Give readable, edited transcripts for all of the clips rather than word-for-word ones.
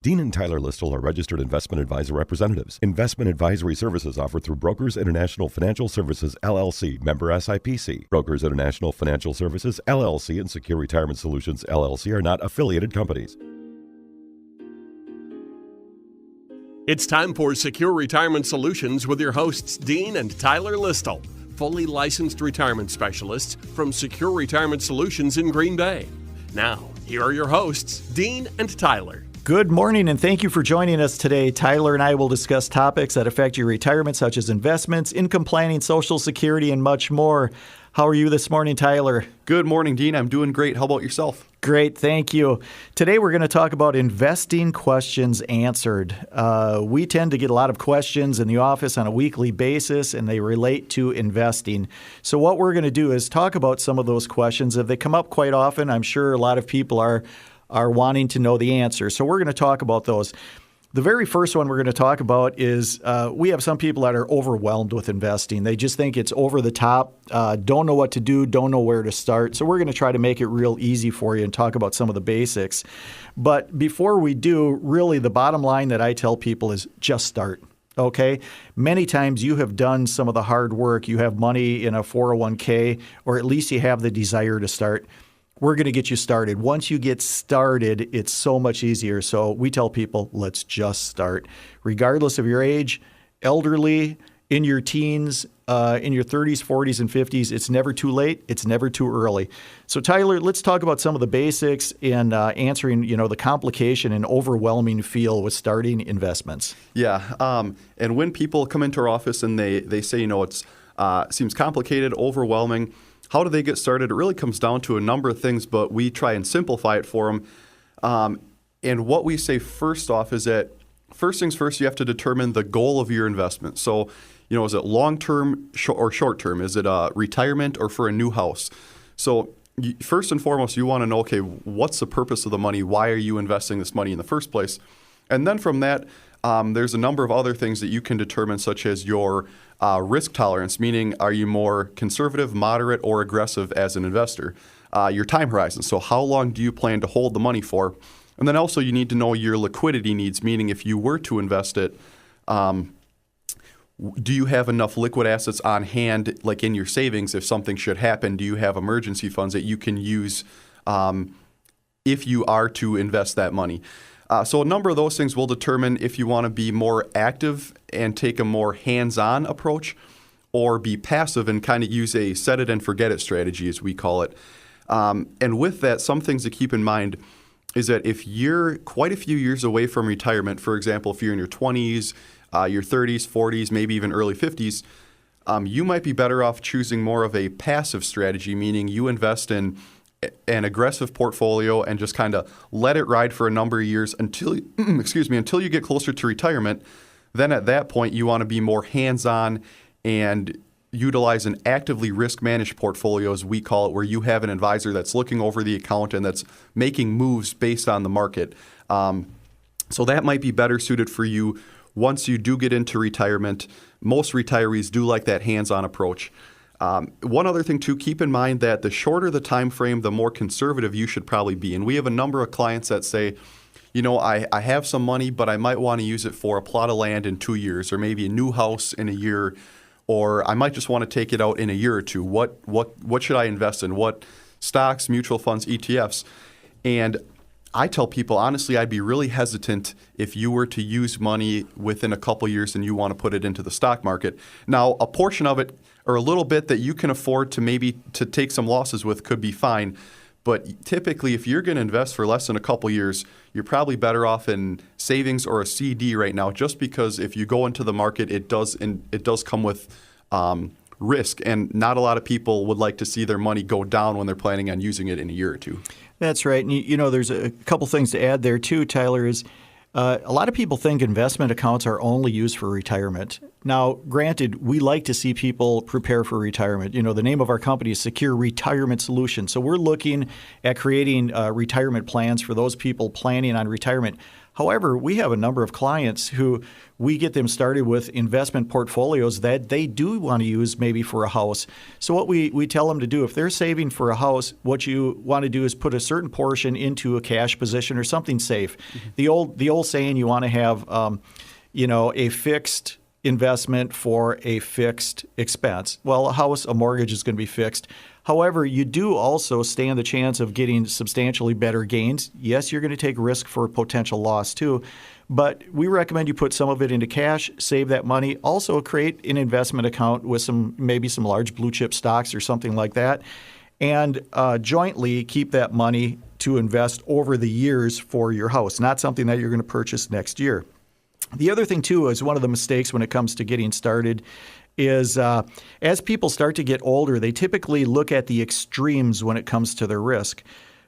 Dean and Tyler Listle are registered investment advisor representatives. Investment advisory services offered through Brokers International Financial Services, LLC, member SIPC. Brokers International Financial Services, LLC, and Secure Retirement Solutions, LLC are not affiliated companies. It's time for Secure Retirement Solutions with your hosts, Dean and Tyler Listle, fully licensed retirement specialists from Secure Retirement Solutions in Green Bay. Now, here are your hosts, Dean and Tyler. Good morning, and thank you for joining us today. Tyler and I will discuss topics that affect your retirement, such as investments, income planning, Social Security, and much more. How are you this morning, Tyler? Good morning, Dean. I'm doing great. How about yourself? Great, thank you. Today we're going to talk about investing questions answered. We tend to get a lot of questions in the office on a weekly basis, and they relate to investing. So what we're going to do is talk about some of those questions. If they come up quite often, I'm sure a lot of people are wanting to know the answer. So we're going to talk about those. The very first one we're going to talk about is we have some people that are overwhelmed with investing. They just think it's over the top, don't know what to do, don't know where to start. So we're going to try to make it real easy for you and talk about some of the basics. But before we do, really the bottom line that I tell people is just start. Okay? Many times you have done some of the hard work. You have money in a 401k, or at least you have the desire to start. We're going to get you started. Once you get started, it's so much easier. So we tell people, let's just start. Regardless of your age, elderly, in your teens, in your 30s, 40s, and 50s, it's never too late. It's never too early. So Tyler, let's talk about some of the basics in answering, the complication and overwhelming feel with starting investments. Yeah. And when people come into our office and they say, it's seems complicated, overwhelming, how do they get started? It really comes down to a number of things, but we try and simplify it for them. And what we say first off is that first things first, you have to determine the goal of your investment. So, is it long-term or short-term? Is it retirement or for a new house? So first and foremost, you want to know, okay, what's the purpose of the money? Why are you investing this money in the first place? And then from that, there's a number of other things that you can determine, such as your risk tolerance, meaning are you more conservative, moderate, or aggressive as an investor? Your time horizon, so how long do you plan to hold the money for? And then also you need to know your liquidity needs, meaning if you were to invest it, do you have enough liquid assets on hand, like in your savings, if something should happen? Do you have emergency funds that you can use if you are to invest that money? So a number of those things will determine if you want to be more active and take a more hands-on approach, or be passive and kind of use a set it and forget it strategy, as we call it. And with that, some things to keep in mind is that if you're quite a few years away from retirement, for example, if you're in your 20s, your 30s, 40s, maybe even early 50s, you might be better off choosing more of a passive strategy, meaning you invest in an aggressive portfolio and just kind of let it ride for a number of years until you get closer to retirement. Then at that point, you want to be more hands-on and utilize an actively risk-managed portfolio, as we call it, where you have an advisor that's looking over the account and that's making moves based on the market. So that might be better suited for you once you do get into retirement. Most retirees do like that hands-on approach. One other thing, too, keep in mind that the shorter the time frame, the more conservative you should probably be. And we have a number of clients that say, I have some money, but I might want to use it for a plot of land in 2 years, or maybe a new house in a year, or I might just want to take it out in a year or two. What should I invest in? What stocks, mutual funds, ETFs? And I tell people, honestly, I'd be really hesitant if you were to use money within a couple years and you want to put it into the stock market. Now, a portion of it, or a little bit that you can afford to take some losses with, could be fine. But typically, if you're going to invest for less than a couple years, you're probably better off in savings or a CD right now, just because if you go into the market, it does come with risk. And not a lot of people would like to see their money go down when they're planning on using it in a year or two. That's right. And there's a couple things to add there too, Tyler, is a lot of people think investment accounts are only used for retirement. Now, granted, we like to see people prepare for retirement. The name of our company is Secure Retirement Solutions. So we're looking at creating retirement plans for those people planning on retirement. However, we have a number of clients who we get them started with investment portfolios that they do want to use maybe for a house. So what we tell them to do, if they're saving for a house, what you want to do is put a certain portion into a cash position or something safe. Mm-hmm. The old saying, you want to have a fixed investment for a fixed expense. Well, a house, a mortgage is going to be fixed. However, you do also stand the chance of getting substantially better gains. Yes, you're going to take risk for potential loss too, but we recommend you put some of it into cash, save that money. Also create an investment account with maybe some large blue chip stocks or something like that, and jointly keep that money to invest over the years for your house, not something that you're going to purchase next year. The other thing too is one of the mistakes when it comes to getting started is as people start to get older, they typically look at the extremes when it comes to their risk.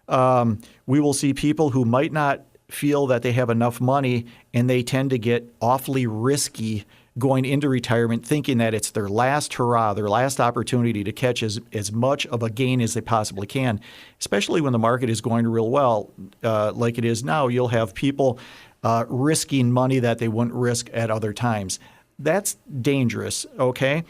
We will see people who might not feel that they have enough money, and they tend to get awfully risky going into retirement, thinking that it's their last hurrah, their last opportunity to catch as much of a gain as they possibly can, especially when the market is going real well like it is now. You'll have people risking money that they wouldn't risk at other times. That's dangerous, okay?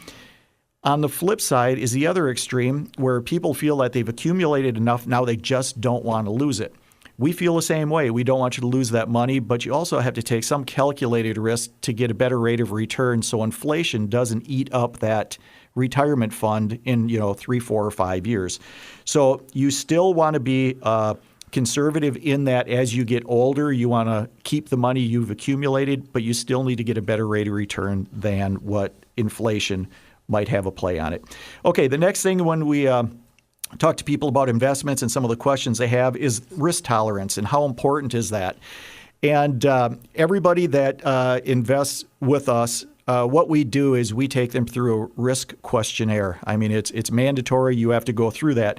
On the flip side is the other extreme where people feel that they've accumulated enough, now they just don't want to lose it. We feel the same way. We don't want you to lose that money, but you also have to take some calculated risk to get a better rate of return so inflation doesn't eat up that retirement fund in 3, 4, or 5 years. So you still want to be conservative in that as you get older, you want to keep the money you've accumulated, but you still need to get a better rate of return than what inflation might have a play on it. Okay, the next thing when we talk to people about investments and some of the questions they have is risk tolerance and how important is that? And everybody that invests with us, what we do is we take them through a risk questionnaire. I mean, it's mandatory. You have to go through that.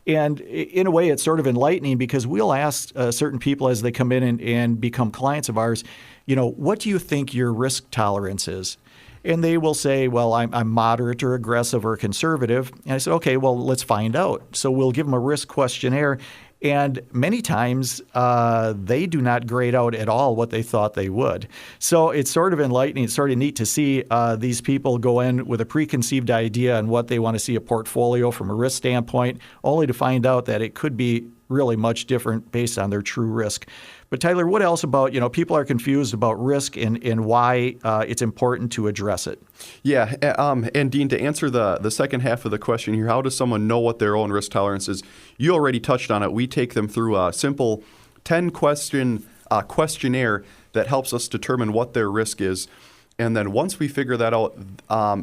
And in a way, it's sort of enlightening because we'll ask certain people as they come in and become clients of ours, what do you think your risk tolerance is? And they will say, well, I'm moderate or aggressive or conservative. And I said, okay, well, let's find out. So we'll give them a risk questionnaire. And many times they do not grade out at all what they thought they would. So it's sort of enlightening. It's sort of neat to see these people go in with a preconceived idea on what they want to see a portfolio from a risk standpoint, only to find out that it could be really much different based on their true risk. But Tyler, what else about, people are confused about risk and why it's important to address it? Yeah, and Dean, to answer the second half of the question here, how does someone know what their own risk tolerance is? You already touched on it. We take them through a simple 10-question questionnaire that helps us determine what their risk is. And then once we figure that out,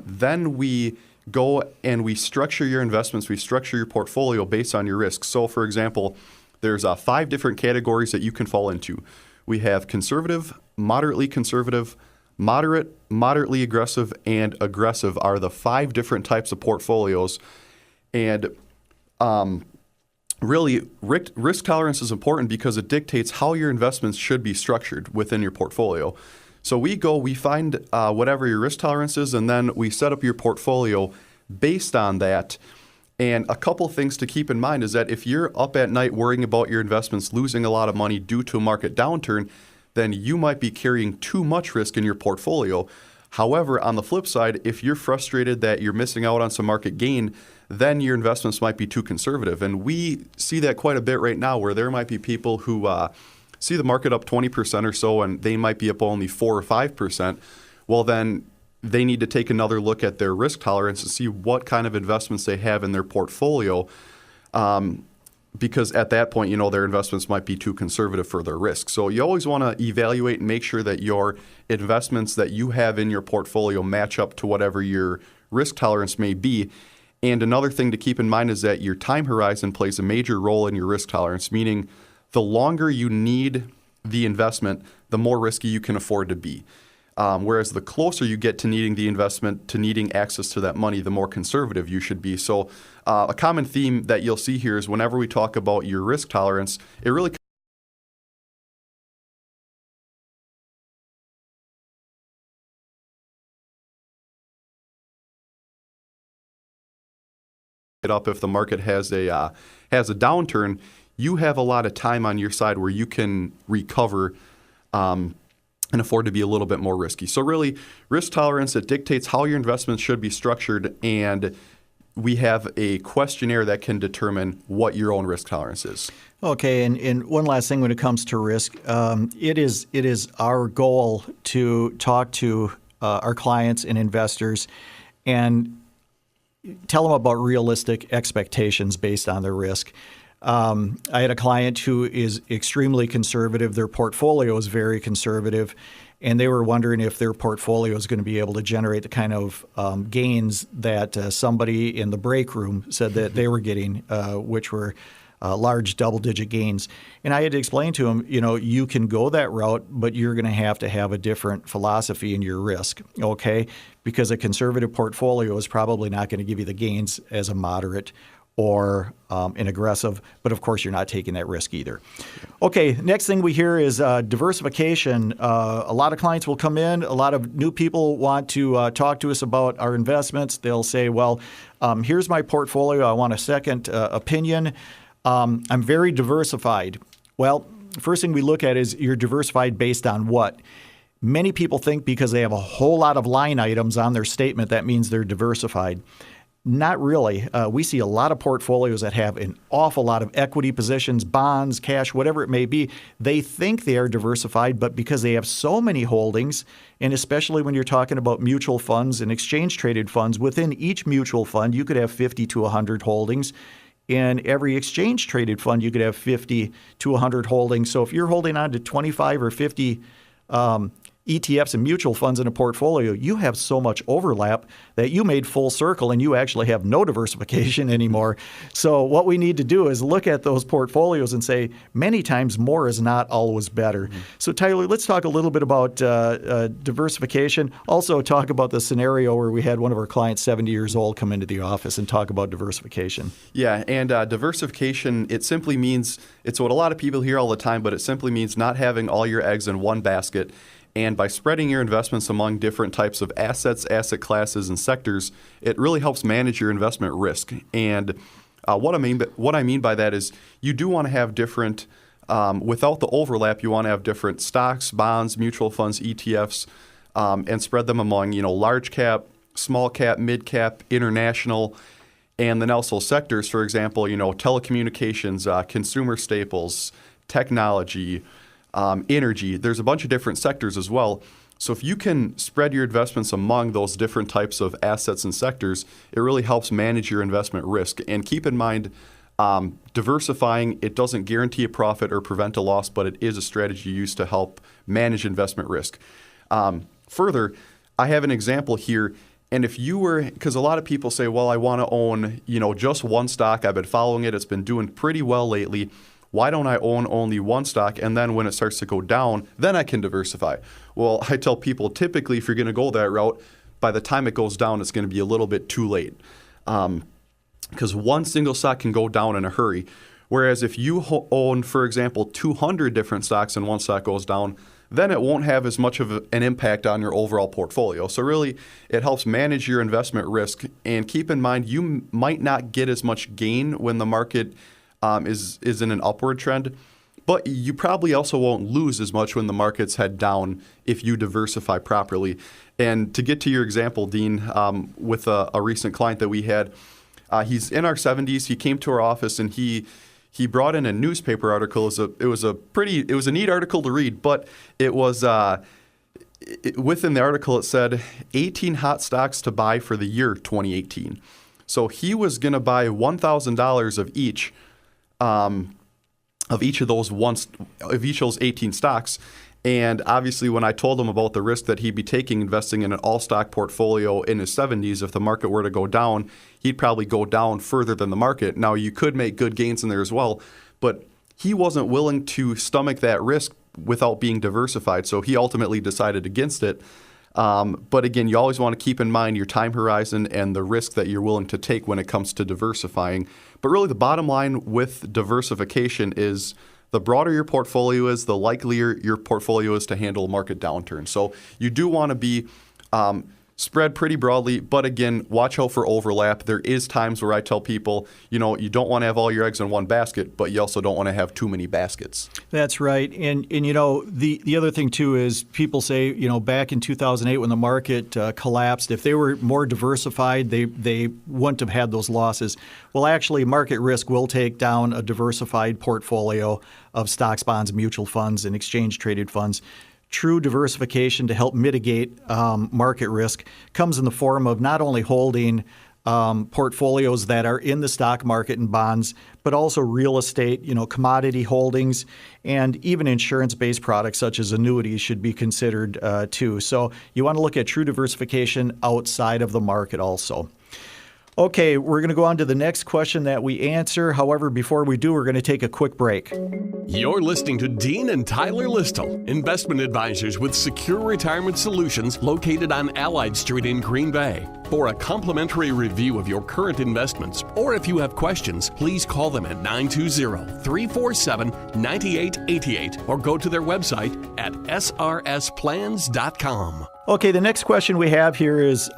then we go and we structure your investments, we structure your portfolio based on your risk. So, for example, there's 5 different categories that you can fall into. We have conservative, moderate, moderately aggressive, and aggressive are the 5 different types of portfolios. And really, risk tolerance is important because it dictates how your investments should be structured within your portfolio. So we find whatever your risk tolerance is, and then we set up your portfolio based on that. And a couple things to keep in mind is that if you're up at night worrying about your investments losing a lot of money due to a market downturn, then you might be carrying too much risk in your portfolio. However, on the flip side, if you're frustrated that you're missing out on some market gain, then your investments might be too conservative. And we see that quite a bit right now where there might be people who see the market up 20% or so and they might be up only 4 or 5%. Well, then they need to take another look at their risk tolerance and see what kind of investments they have in their portfolio because at that point, their investments might be too conservative for their risk. So you always want to evaluate and make sure that your investments that you have in your portfolio match up to whatever your risk tolerance may be. And another thing to keep in mind is that your time horizon plays a major role in your risk tolerance, meaning the longer you need the investment, the more risky you can afford to be. Whereas the closer you get to needing the investment, to needing access to that money, the more conservative you should be. So a common theme that you'll see here is whenever we talk about your risk tolerance, it really up if the market has a downturn, you have a lot of time on your side where you can recover and afford to be a little bit more risky. So really, risk tolerance, it dictates how your investments should be structured, and we have a questionnaire that can determine what your own risk tolerance is. Okay, and one last thing when it comes to risk, it is our goal to talk to our clients and investors and tell them about realistic expectations based on their risk. I had a client who is extremely conservative. Their portfolio is very conservative, and they were wondering if their portfolio is going to be able to generate the kind of gains that somebody in the break room said that they were getting, which were large double-digit gains. And I had to explain to them, you can go that route, but you're going to have a different philosophy in your risk, okay? Because a conservative portfolio is probably not going to give you the gains as a moderate or an aggressive, but of course you're not taking that risk either. Okay, next thing we hear is diversification. A lot of clients will come in, a lot of new people want to talk to us about our investments. They'll say, well, here's my portfolio. I want a second opinion. I'm very diversified. Well, first thing we look at is you're diversified based on what? Many people think because they have a whole lot of line items on their statement, that means they're diversified. Not really. We see a lot of portfolios that have an awful lot of equity positions, bonds, cash, whatever it may be. They think they are diversified, but because they have so many holdings, and especially when you're talking about mutual funds and exchange-traded funds, within each mutual fund, you could have 50 to 100 holdings. In every exchange-traded fund, you could have 50 to 100 holdings. So if you're holding on to 25 or 50 ETFs and mutual funds in a portfolio, you have so much overlap that you made full circle and you actually have no diversification anymore. So what we need to do is look at those portfolios and say many times more is not always better. Mm-hmm. So Tyler, let's talk a little bit about diversification. Also talk about the scenario where we had one of our clients 70 years old come into the office and talk about diversification. Yeah, and diversification, it simply means, it's what a lot of people hear all the time, but it simply means not having all your eggs in one basket. And by spreading your investments among different types of assets, asset classes, and sectors, it really helps manage your investment risk. And what I mean by that is you do want to have different, without the overlap, you want to have different stocks, bonds, mutual funds, ETFs, and spread them among large cap, small cap, mid cap, international, and then also sectors. For example, telecommunications, consumer staples, technology. Energy, there's a bunch of different sectors as well. So if you can spread your investments among those different types of assets and sectors, it really helps manage your investment risk. And keep in mind, diversifying, it doesn't guarantee a profit or prevent a loss, but it is a strategy used to help manage investment risk. Further, I have an example here. And if you were, because a lot of people say, well, I want to own, just one stock. I've been following it. It's been doing pretty well lately. Why don't I own only one stock, and then when it starts to go down, then I can diversify? Well, I tell people typically if you're going to go that route, by the time it goes down, it's going to be a little bit too late. Because one single stock can go down in a hurry. Whereas if you own, for example, 200 different stocks and one stock goes down, then it won't have as much of an impact on your overall portfolio. So really, it helps manage your investment risk. And keep in mind, you might not get as much gain when the market is in an upward trend, but you probably also won't lose as much when the markets head down if you diversify properly. And to get to your example, Dean, with a recent client that we had, he's in our 70s. He came to our office and he brought in a newspaper article. It was a neat article to read, but it was within the article it said 18 hot stocks to buy for the year 2018. So he was going to buy $1,000 of each of those 18 stocks. And obviously, when I told him about the risk that he'd be taking investing in an all-stock portfolio in his 70s, if the market were to go down, he'd probably go down further than the market. Now, you could make good gains in there as well, but he wasn't willing to stomach that risk without being diversified, so he ultimately decided against it. But again, you always want to keep in mind your time horizon and the risk that you're willing to take when it comes to diversifying. But really, the bottom line with diversification is the broader your portfolio is, the likelier your portfolio is to handle a market downturn. So you do want to be spread pretty broadly, but again, watch out for overlap. There is times where I tell people, you don't want to have all your eggs in one basket, but you also don't want to have too many baskets. That's right. And the other thing, too, is people say, back in 2008 when the market collapsed, if they were more diversified, they wouldn't have had those losses. Well, actually, market risk will take down a diversified portfolio of stocks, bonds, mutual funds, and exchange-traded funds. True diversification to help mitigate market risk comes in the form of not only holding portfolios that are in the stock market and bonds, but also real estate, commodity holdings, and even insurance-based products such as annuities should be considered too. So you want to look at true diversification outside of the market also. Okay, we're going to go on to the next question that we answer. However, before we do, we're going to take a quick break. You're listening to Dean and Tyler Listle, investment advisors with Secure Retirement Solutions located on Allied Street in Green Bay. For a complimentary review of your current investments, or if you have questions, please call them at 920-347-9888 or go to their website at srsplans.com. Okay, the next question we have here is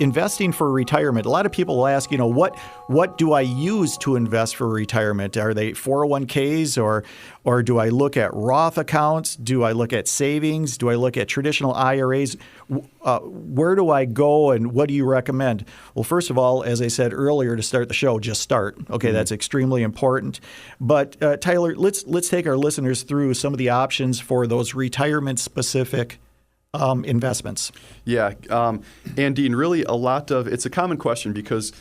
investing for retirement. A lot of people will ask, what do I use to invest for retirement? Are they 401ks or do I look at Roth accounts? Do I look at savings? Do I look at traditional IRAs? Where do I go and what do you recommend? Well, first of all, as I said earlier to start the show, just start. Okay, That's extremely important. But Tyler, let's take our listeners through some of the options for those retirement-specific investments. Yeah, and Dean, really it's a common question because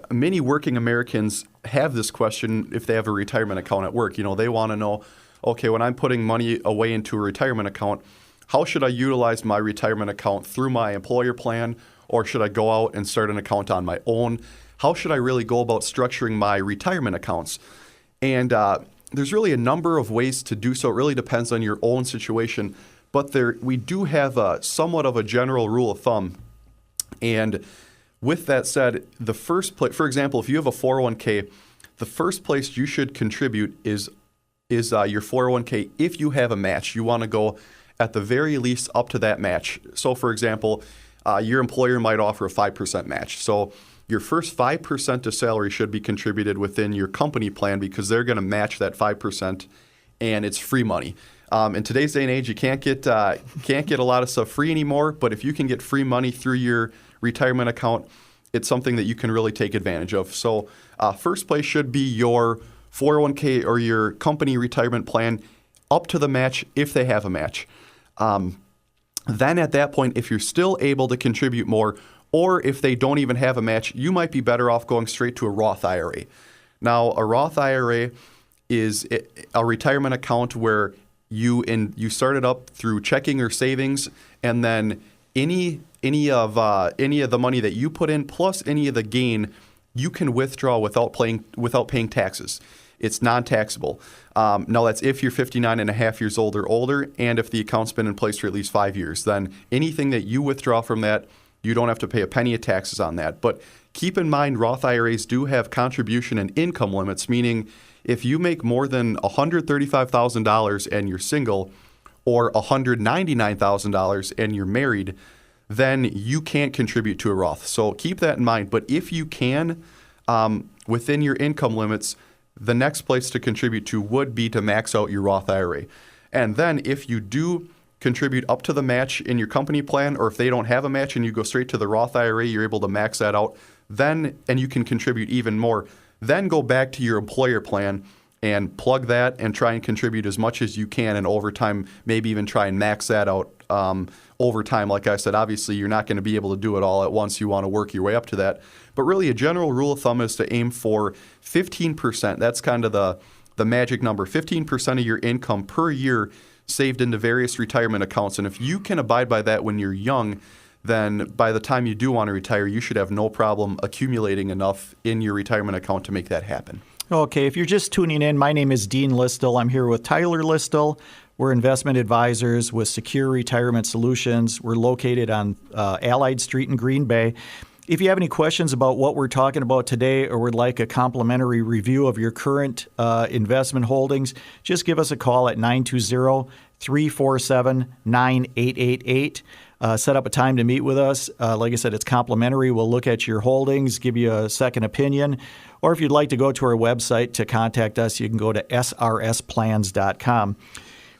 many working Americans have this question if they have a retirement account at work. They want to know, okay, when I'm putting money away into a retirement account, how should I utilize my retirement account through my employer plan, or should I go out and start an account on my own? How should I really go about structuring my retirement accounts? And there's really a number of ways to do so. It really depends on your own situation. But we do have somewhat of a general rule of thumb. And with that said, the first place, for example, if you have a 401k, the first place you should contribute is your 401k. If you have a match, you want to go at the very least up to that match. So, for example, your employer might offer a 5% match. So your first 5% of salary should be contributed within your company plan because they're going to match that 5%, and it's free money. In today's day and age, you can't get a lot of stuff free anymore. But if you can get free money through your retirement account, it's something that you can really take advantage of. So first place should be your 401k or your company retirement plan up to the match if they have a match. Then at that point, if you're still able to contribute more, or if they don't even have a match, you might be better off going straight to a Roth IRA. Now, a Roth IRA is a retirement account where you start it up through checking or savings, and then any of the money that you put in plus any of the gain you can withdraw without paying taxes. It's non-taxable. Now that's if you're 59 and a half years old or older, and if the account's been in place for at least 5 years. Then anything that you withdraw from that, you don't have to pay a penny of taxes on that. But keep in mind, Roth IRAs do have contribution and income limits, meaning if you make more than $135,000 and you're single, or $199,000 and you're married, then you can't contribute to a Roth. So keep that in mind. But if you can, within your income limits, the next place to contribute to would be to max out your Roth IRA. And then if you do contribute up to the match in your company plan, or if they don't have a match and you go straight to the Roth IRA, you're able to max that out, and you can contribute even more. Then go back to your employer plan and plug that and try and contribute as much as you can, and over time, maybe even try and max that out over time. Like I said, obviously, you're not going to be able to do it all at once. You want to work your way up to that. But really, a general rule of thumb is to aim for 15%. That's kind of the magic number, 15% of your income per year saved into various retirement accounts. And if you can abide by that when you're young, then by the time you do want to retire, you should have no problem accumulating enough in your retirement account to make that happen. Okay, if you're just tuning in, my name is Dean Listle. I'm here with Tyler Listle. We're investment advisors with Secure Retirement Solutions. We're located on Allied Street in Green Bay. If you have any questions about what we're talking about today, or would like a complimentary review of your current investment holdings, just give us a call at 920 347-9888. Set up a time to meet with us. Like I said, it's complimentary. We'll look at your holdings, give you a second opinion. Or if you'd like to go to our website to contact us, you can go to srsplans.com.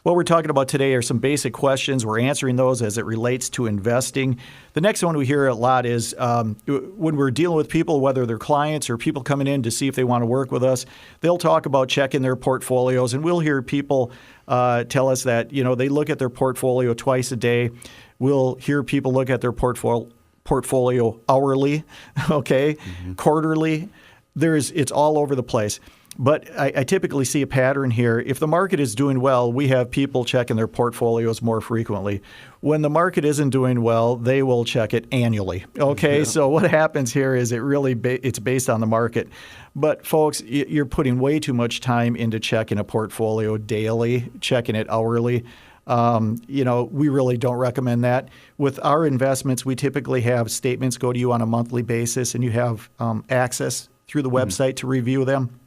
What we're talking about today are some basic questions. We're answering those as it relates to investing. The next one we hear a lot is when we're dealing with people, whether they're clients or people coming in to see if they want to work with us, they'll talk about checking their portfolios. And we'll hear people tell us that, they look at their portfolio twice a day. We'll hear people look at their portfolio hourly, okay, quarterly. It's all over the place. But I typically see a pattern here. If the market is doing well, we have people checking their portfolios more frequently. When the market isn't doing well, they will check it annually. Okay, yeah. So what happens here is it's based on the market. But folks, you're putting way too much time into checking a portfolio daily, checking it hourly. We really don't recommend that. With our investments, we typically have statements go to you on a monthly basis, and you have access through the website to review them.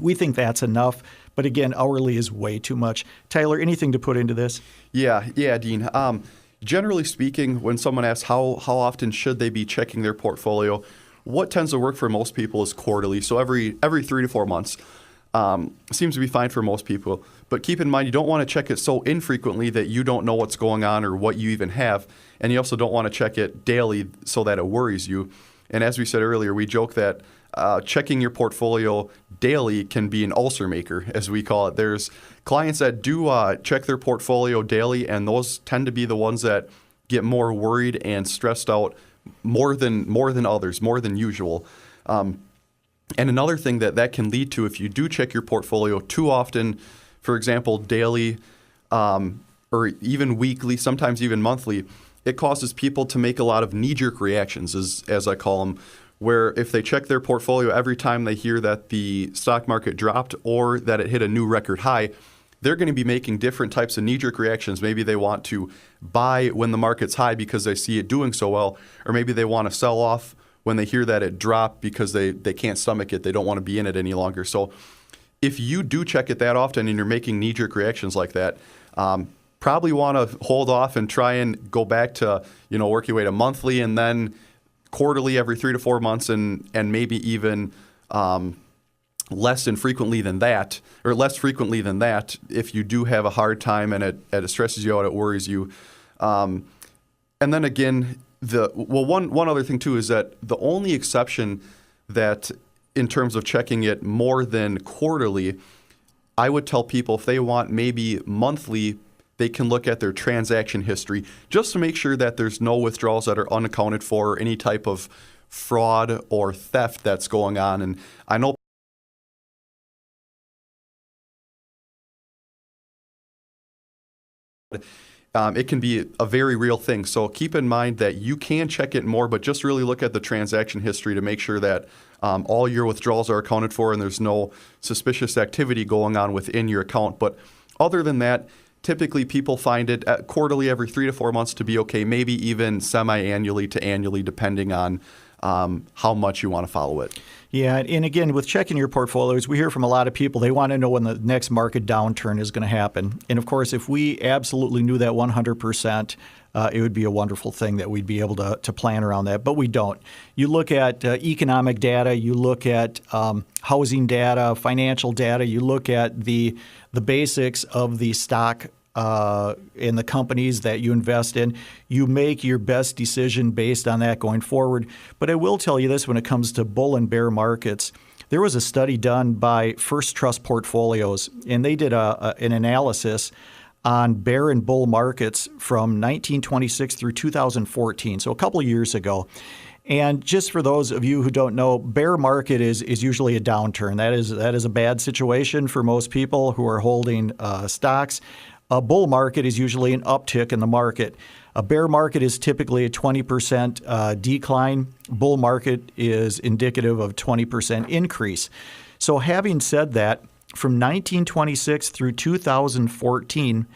We think that's enough, but again, hourly is way too much. Tyler, anything to put into this? Yeah, Dean. Generally speaking, when someone asks how often should they be checking their portfolio, what tends to work for most people is quarterly, so every 3 to 4 months. Seems to be fine for most people. But keep in mind, you don't want to check it so infrequently that you don't know what's going on or what you even have, and you also don't want to check it daily so that it worries you. And as we said earlier, we joke that checking your portfolio daily can be an ulcer maker, as we call it. There's clients that do check their portfolio daily, and those tend to be the ones that get more worried and stressed out more than others, more than usual. And another thing that can lead to, if you do check your portfolio too often, for example, daily or even weekly, sometimes even monthly, it causes people to make a lot of knee-jerk reactions, as I call them, where if they check their portfolio every time they hear that the stock market dropped or that it hit a new record high, they're going to be making different types of knee-jerk reactions. Maybe they want to buy when the market's high because they see it doing so well, or maybe they want to sell off when they hear that it dropped because they can't stomach it. They don't want to be in it any longer. So if you do check it that often and you're making knee-jerk reactions like that, probably want to hold off and try and go back to, work your way to monthly and then quarterly every 3 to 4 months and maybe even less frequently than that if you do have a hard time and it stresses you out, it worries you. And then again, one other thing too is that the only exception that in terms of checking it more than quarterly, I would tell people if they want maybe monthly, they can look at their transaction history just to make sure that there's no withdrawals that are unaccounted for or any type of fraud or theft that's going on. And I know it can be a very real thing. So keep in mind that you can check it more, but just really look at the transaction history to make sure that all your withdrawals are accounted for and there's no suspicious activity going on within your account. But other than that, typically people find it quarterly every 3 to 4 months to be okay, maybe even semi-annually to annually, depending on how much you want to follow it. Yeah, and again, with checking your portfolios, we hear from a lot of people, they want to know when the next market downturn is going to happen. And of course, if we absolutely knew that 100%, it would be a wonderful thing that we'd be able to plan around that, but we don't. You look at economic data, you look at housing data, financial data, you look at the basics of the stock in the companies that you invest in. You make your best decision based on that going forward. But I will tell you this, when it comes to bull and bear markets, there was a study done by First Trust Portfolios, and they did an analysis on bear and bull markets from 1926 through 2014, so a couple of years ago. And just for those of you who don't know, bear market is usually a downturn. That is a bad situation for most people who are holding stocks. A bull market is usually an uptick in the market. A bear market is typically a 20% decline. Bull market is indicative of 20% increase. So having said that, from 1926 through 2014,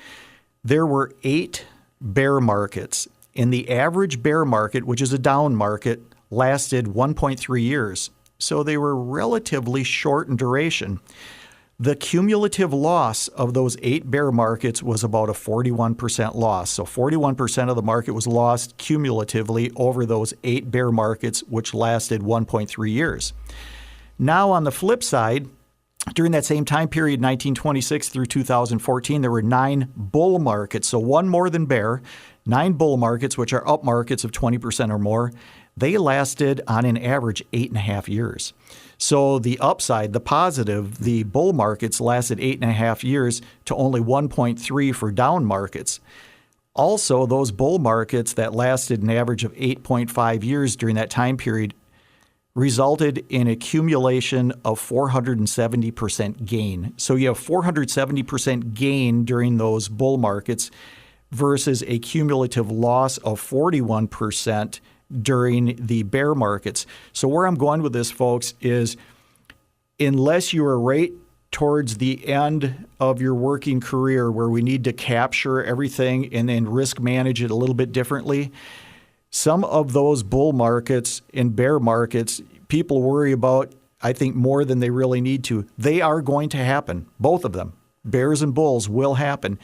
there were 8 bear markets. And the average bear market, which is a down market, lasted 1.3 years. So they were relatively short in duration. The cumulative loss of those 8 bear markets was about a 41% loss. So 41% of the market was lost cumulatively over those 8 bear markets, which lasted 1.3 years. Now, on the flip side, during that same time period, 1926 through 2014, there were 9 bull markets. So one more than bear, 9 bull markets, which are up markets of 20% or more. They lasted on an average 8.5 years. So the upside, the positive, the bull markets lasted 8.5 years to only 1.3 for down markets. Also, those bull markets that lasted an average of 8.5 years during that time period resulted in accumulation of 470% gain. So you have 470% gain during those bull markets versus a cumulative loss of 41% during the bear markets. So where I'm going with this, folks, is unless you are right towards the end of your working career where we need to capture everything and then risk manage it a little bit differently, some of those bull markets and bear markets, people worry about, I think, more than they really need to. They are going to happen, both of them. Bears and bulls will happen.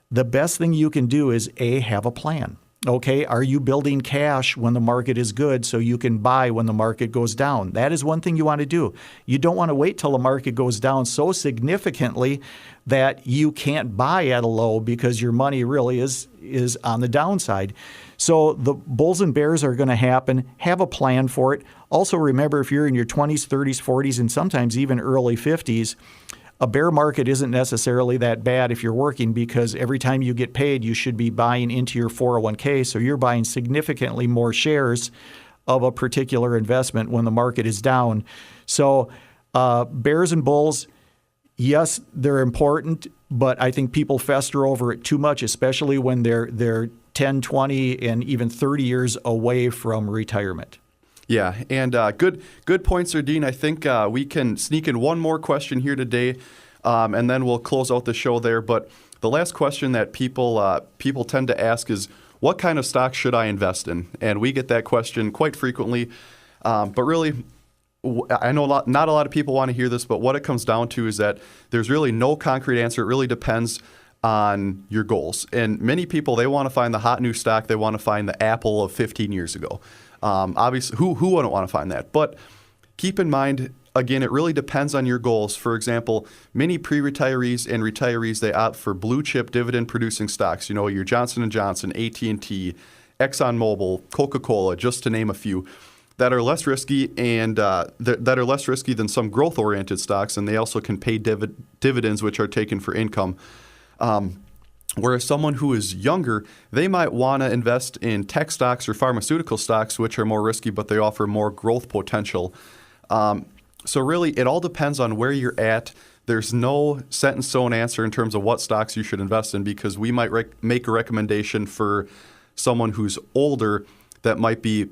The best thing you can do is, A, have a plan. Okay, are you building cash when the market is good so you can buy when the market goes down? That is one thing you want to do. You don't want to wait till the market goes down so significantly that you can't buy at a low because your money really is on the downside. So the bulls and bears are going to happen. Have a plan for it. Also remember, if you're in your 20s, 30s, 40s, and sometimes even early 50s, a bear market isn't necessarily that bad if you're working because every time you get paid, you should be buying into your 401k. So you're buying significantly more shares of a particular investment when the market is down. So bears and bulls, yes, they're important, but I think people fester over it too much, especially when they're 10, 20, and even 30 years away from retirement. Yeah, and good points there, Dean. I think we can sneak in one more question here today, and then we'll close out the show there. But the last question that people tend to ask is, what kind of stock should I invest in? And we get that question quite frequently. But really, I know not a lot of people want to hear this, but what it comes down to is that there's really no concrete answer. It really depends on your goals. And many people, they want to find the hot new stock. They want to find the Apple of 15 years ago. Obviously, who wouldn't want to find that? But keep in mind, again, it really depends on your goals. For example, many pre-retirees and retirees, they opt for blue chip dividend-producing stocks. You know, your Johnson & Johnson, AT&T, ExxonMobil, Coca-Cola, just to name a few, that are less risky and that are less risky than some growth-oriented stocks, and they also can pay dividends, which are taken for income. Whereas someone who is younger, they might want to invest in tech stocks or pharmaceutical stocks, which are more risky, but they offer more growth potential. So really, it all depends on where you're at. There's no set-in-stone answer in terms of what stocks you should invest in because we might make a recommendation for someone who's older that might be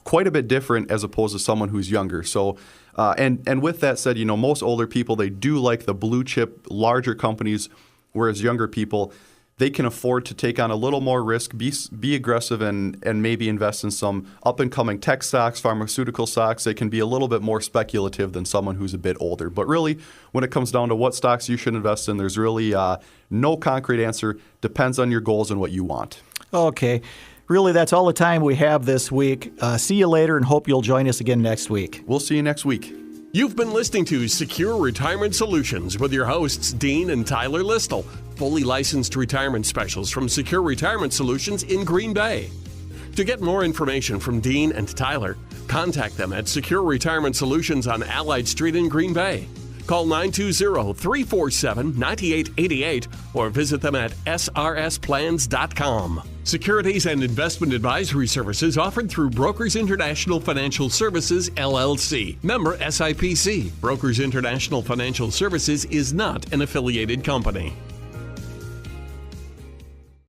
quite a bit different as opposed to someone who's younger. So, and with that said, you know, most older people, they do like the blue chip, larger companies, whereas younger people, they can afford to take on a little more risk, be aggressive, and maybe invest in some up-and-coming tech stocks, pharmaceutical stocks. They can be a little bit more speculative than someone who's a bit older. But really, when it comes down to what stocks you should invest in, there's really no concrete answer. Depends on your goals and what you want. Okay. Really, that's all the time we have this week. See you later and hope you'll join us again next week. We'll see you next week. You've been listening to Secure Retirement Solutions with your hosts, Dean and Tyler Listle, fully licensed retirement specialists from Secure Retirement Solutions in Green Bay. To get more information from Dean and Tyler, contact them at Secure Retirement Solutions on Allied Street in Green Bay. Call 920-347-9888 or visit them at srsplans.com. Securities and investment advisory services offered through Brokers International Financial Services, LLC. Member SIPC. Brokers International Financial Services is not an affiliated company.